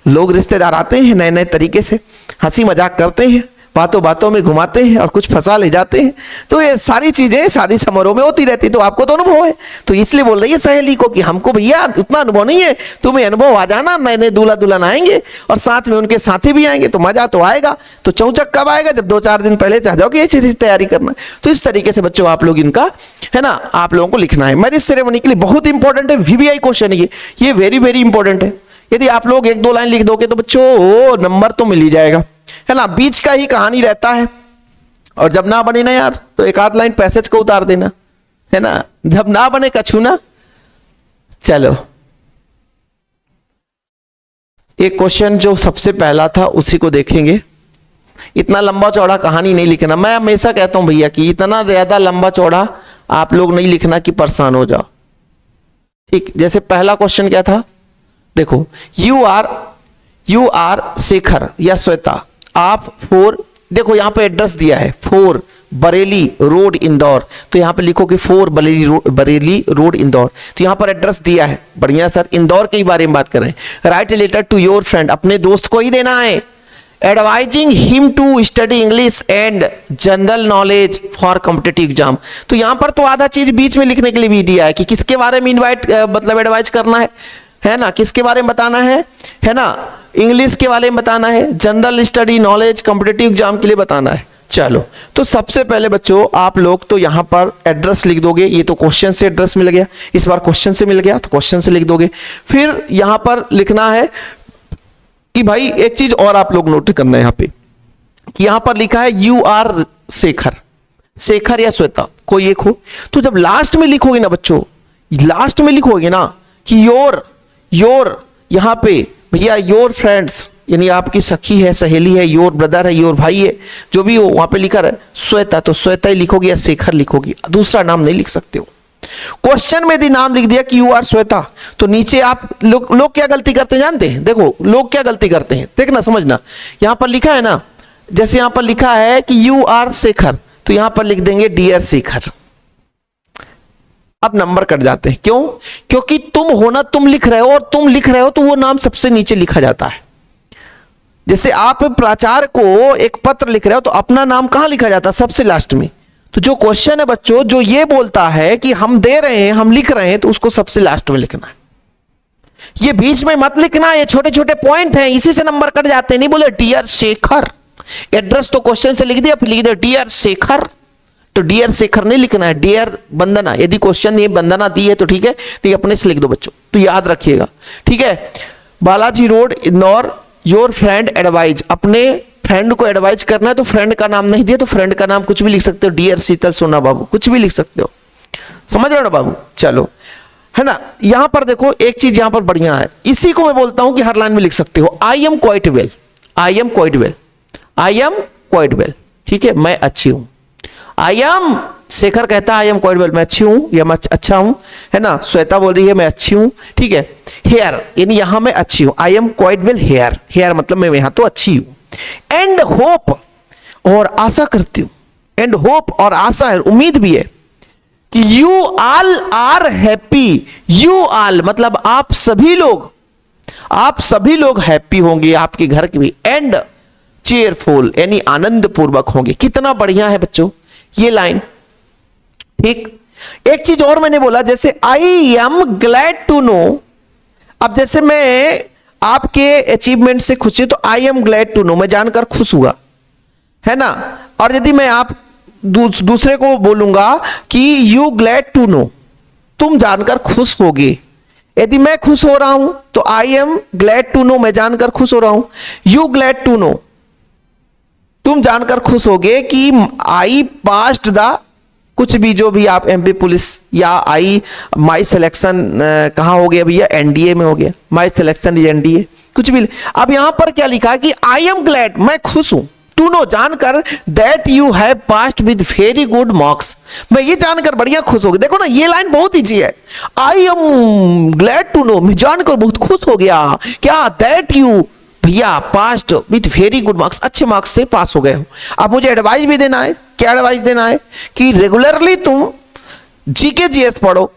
लोग रिश्तेदार आते हैं नए नए तरीके से, हंसी मजाक करते हैं, बातों बातों में घुमाते हैं और कुछ फंसा ले जाते हैं, तो ये सारी चीजें शादी समारोह में होती रहती, तो आपको तो अनुभव है, तो इसलिए बोल रही है सहेली को कि हमको भैया उतना अनुभव नहीं है, तुम्हें अनुभव आ जाना, नए नए दूल्हा दुल्हन आएंगे और साथ में उनके साथी भी आएंगे, तो मजा तो आएगा। तो चौचक कब आएगा, जब 2-4 दिन पहले चाह जाओगे ये चीज तैयारी करना। तो इस तरीके से बच्चों आप लोग इनका, है ना, आप लोगों को लिखना है। मैरिज सेरेमनी के लिए बहुत इंपॉर्टेंट है, VVI क्वेश्चन ये वेरी वेरी इंपॉर्टेंट है। यदि आप लोग 1-2 लाइन लिख दोगे तो बच्चों नंबर तो मिल ही जाएगा, है ना। बीच का ही कहानी रहता है, और जब ना बने ना यार तो 1-8 लाइन पैसेज को उतार देना, है ना, जब ना बने कछू ना। चलो एक क्वेश्चन जो सबसे पहला था उसी को देखेंगे इतना लंबा चौड़ा कहानी नहीं लिखना। मैं हमेशा कहता हूं भैया कि इतना ज्यादा लंबा चौड़ा आप लोग नहीं लिखना कि परेशान हो जाओ। ठीक, जैसे पहला क्वेश्चन क्या था, देखो यू आर शेखर या श्वेता, आप 4, देखो यहां पे एड्रेस दिया है 4 बरेली रोड इंदौर, तो यहां पे लिखोगे 4 बरेली रोड इंदौर, तो यहां पर एड्रेस दिया है। बढ़िया सर, इंदौर के बारे में बात कर रहे हैं। Write a letter to your friend, अपने दोस्त को ही देना है। Advising him to study English and general knowledge for competitive exam, तो यहां पर तो आधा चीज बीच में लिखने के लिए भी दिया है कि किसके बारे में मतलब एडवाइज करना है ना, किसके बारे में बताना है ना, इंग्लिश के बारे में बताना है, general study knowledge competitive exam के लिए बताना है। चलो, तो सबसे पहले बच्चों आप लोग तो यहां पर एड्रेस लिख दोगे। ये तो क्वेश्चन से एड्रेस मिल गया, इस बार क्वेश्चन से मिल गया तो क्वेश्चन से लिख दोगे। फिर यहां पर लिखना है कि भाई एक चीज और आप लोग नोट करना है यहां पे कि यहां पर लिखा है यू आर शेखर, शेखर या श्वेता कोई एक हो, तो जब लास्ट में लिखोगे ना बच्चों, लास्ट में लिखोगे ना कि योर यहां पे भैया योर फ्रेंड्स, यानी आपकी सखी है, सहेली है, योर ब्रदर है, योर भाई है, जो भी हो वहां पे लिखा है श्वेता, तो श्वेता ही लिखोगे या शेखर लिखोगे, दूसरा नाम नहीं लिख सकते हो। क्वेश्चन में यदि नाम लिख दिया कि यू आर श्वेता, तो नीचे आप लोग क्या गलती करते हैं जानते हैं? देखो लोग क्या गलती करते हैं, देखना समझना। यहां पर लिखा है ना, जैसे यहां पर लिखा है कि यू आर शेखर, तो यहां पर लिख देंगे डियर शेखर। अब नंबर कट जाते हैं, क्यों? क्योंकि तुम हो ना, तुम लिख रहे हो, और तुम लिख रहे हो तो वो नाम सबसे नीचे लिखा जाता है। जैसे आप प्राचार्य को एक पत्र लिख रहे हो तो अपना नाम कहां लिखा जाता है? सबसे लास्ट में। तो जो क्वेश्चन है बच्चों, जो ये बोलता है कि हम दे रहे हैं, हम लिख रहे हैं, तो उसको सबसे लास्ट में लिखना है। ये बीच में मत लिखना, ये छोटे छोटे पॉइंट हैं, इसी से नंबर कट जाते हैं। नहीं बोले डियर शेखर, एड्रेस तो क्वेश्चन से लिख दिया, फिर लिख दिया डियर शेखर, तो डियर शेखर नहीं लिखना है, डियर वंदना। यदि क्वेश्चन ये वंदना दी है तो ठीक है, तो ये अपने से लिख दो बच्चों, तो याद रखिएगा। ठीक है, Balaji road Indore, your friend advise, अपने फ्रेंड को एडवाइज करना है, तो फ्रेंड का नाम नहीं दिया तो फ्रेंड का नाम कुछ भी लिख सकते हो, डियर शीतल सोना बाबू, कुछ भी लिख सकते हो। समझ रहे हो ना बाबू? चलो, है ना। यहां पर देखो एक चीज यहां पर बढ़िया है, इसी को मैं बोलता हूं कि हर लाइन में लिख सकते हो, I am quite well, I am quite well, I am quite well. ठीक है, मैं अच्छी हूं। आई एम, शेखर कहता है आई एम क्वाइट वेल, मैं अच्छी हूं या मैं अच्छा हूं, है ना। श्वेता बोल रही है मैं अच्छी हूं। ठीक है, हेयर, यानी यहां मैं अच्छी हूं, I am quite well here, here मतलब मैं यहां तो अच्छी हूं। एंड होप, और आशा करती हूं, एंड होप और आशा है, उम्मीद भी है कि you all are happy, you all मतलब आप सभी लोग हैप्पी होंगे, आपके घर के भी। एंड चेयरफुल यानी आनंद पूर्वक होंगे। कितना बढ़िया है बच्चों ये लाइन। ठीक, एक चीज और मैंने बोला, जैसे I am glad to know, अब जैसे मैं आपके अचीवमेंट से खुशी, तो I am glad to know, मैं जानकर खुश हुआ, है ना। और यदि मैं आप दूसरे को बोलूंगा कि यू ग्लैड टू नो, तुम जानकर खुश होगे। यदि मैं खुश हो रहा हूं तो I am glad to know, मैं जानकर खुश हो रहा हूं। यू ग्लैड टू नो, तुम जानकर खुश होगे कि आई पास्ड द कुछ भी, जो भी आप एमपी पुलिस, या आई माई सिलेक्शन कहां हो गया भैया, एनडीए में हो गया, माई सिलेक्शन इज एनडीए, कुछ भी। अब यहां पर क्या लिखा है कि आई एम ग्लैड, मैं खुश हूं, टू नो जानकर, that you have passed with very good marks, मैं ये जानकर बढ़िया खुश हो गया। देखो ना ये लाइन बहुत ईजी है, I am glad to know, मैं जानकर बहुत खुश हो गया, क्या, दैट यू भैया passed with very good marks, अच्छे मार्क्स से पास हो गए हो। अब मुझे एडवाइस भी देना है, क्या एडवाइस देना है कि रेगुलरली तुम जीके जीएस पढ़ो,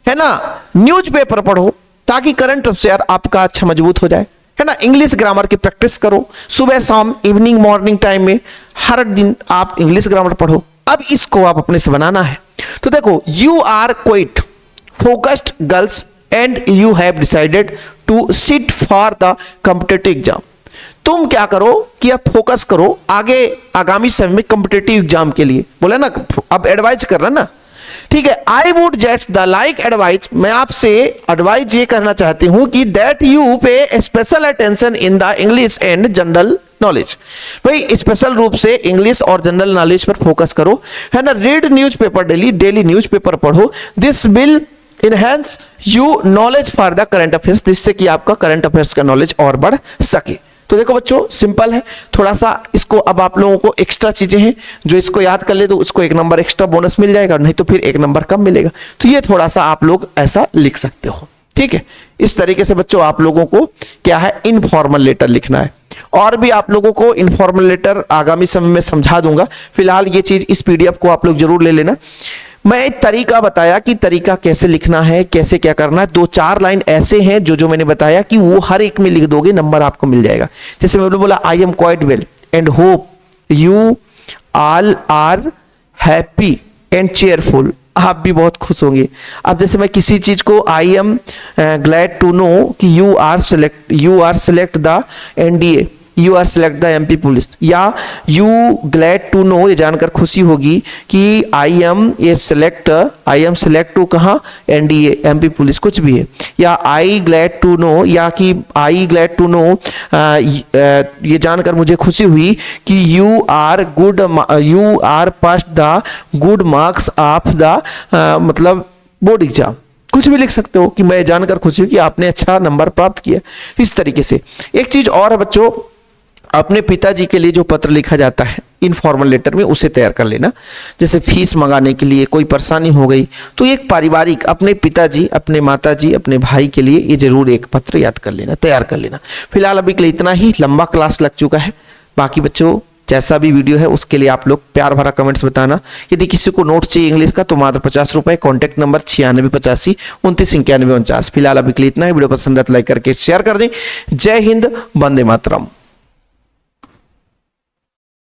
है ना, न्यूज़पेपर पढ़ो, ताकि करंट अफेयर आपका अच्छा मजबूत हो जाए, है ना। इंग्लिश ग्रामर की प्रैक्टिस करो, सुबह शाम इवनिंग मॉर्निंग टाइम में हर दिन आप इंग्लिश ग्रामर पढ़ो। अब इसको आप अपने से बनाना है। तो देखो, you are quite focused girls and you have decided to sit for the competitive exam. तुम क्या करो कि आप फोकस करो आगे आगामी समय में कॉम्पिटिटिव एग्जाम के लिए, बोले ना, अब एडवाइज कर रहा ना। ठीक है, I would just the like advice, मैं आपसे एडवाइस ये करना चाहती हूं कि दैट यू पे special attention in the English and general knowledge, भाई स्पेशल रूप से इंग्लिश और जनरल नॉलेज पर फोकस करो, है ना। रीड न्यूज़पेपर डेली न्यूज़पेपर पढ़ो, this will enhance you knowledge for the current affairs, जिससे कि आपका करंट अफेयर्स का नॉलेज और बढ़ सके। तो देखो बच्चों सिंपल है, थोड़ा सा इसको अब आप लोगों को एक्स्ट्रा चीजें हैं, जो इसको याद कर ले तो उसको 1 नंबर एक्स्ट्रा बोनस मिल जाएगा, नहीं तो फिर 1 नंबर कम मिलेगा। तो ये थोड़ा सा आप लोग ऐसा लिख सकते हो, ठीक है। इस तरीके से बच्चों आप लोगों को क्या है, इनफॉर्मल लेटर लिखना है। और भी आप लोगों को इनफॉर्मल लेटर आगामी समय में समझा दूंगा, फिलहाल ये चीज इस पीडीएफ को आप लोग जरूर ले लेना। मैं एक तरीका बताया कि तरीका कैसे लिखना है, कैसे क्या करना है। 2-4 लाइन ऐसे हैं जो मैंने बताया कि वो हर एक में लिख दोगे, नंबर आपको मिल जाएगा। जैसे मैंने बोला I am quite well and hope you all are happy and cheerful, आप भी बहुत खुश होंगे। अब जैसे मैं किसी चीज को I am glad to know कि you are select the NDA, you are select the MP police, या यू ग्लैड टू नो, ये जानकर खुशी होगी कि आई एम सेलेक्ट टू कहाँ, एनडीए एमपी पुलिस, कुछ भी है। या आई ग्लैड टू नो, या कि आई ग्लैड टू नो ये जानकर मुझे खुशी हुई कि you are pass the good marks of the मतलब बोर्ड एग्जाम, कुछ भी लिख सकते हो कि मैं जानकर खुशी हूं कि आपने अच्छा नंबर प्राप्त किया। इस तरीके से एक चीज और है बच्चों, अपने पिताजी के लिए जो पत्र लिखा जाता है इनफॉर्मल लेटर में, उसे तैयार कर लेना। जैसे फीस मंगाने के लिए कोई परेशानी हो गई तो एक पारिवारिक अपने पिताजी, अपने माताजी, अपने भाई के लिए ये जरूर एक पत्र याद कर लेना, तैयार कर लेना। फिलहाल अभी के लिए इतना ही, लंबा क्लास लग चुका है। बाकी बच्चों जैसा भी वीडियो है उसके लिए आप लोग प्यार भरा कमेंट्स बताना। यदि किसी को नोट चाहिए इंग्लिश का तो मात्र 50 रुपए, कॉन्टैक्ट नंबर 9685 29 91 49। फिलहाल अभी के लिए इतना ही, वीडियो पसंद है तो लाइक करके शेयर कर दें। जय हिंद, वंदे मातरम।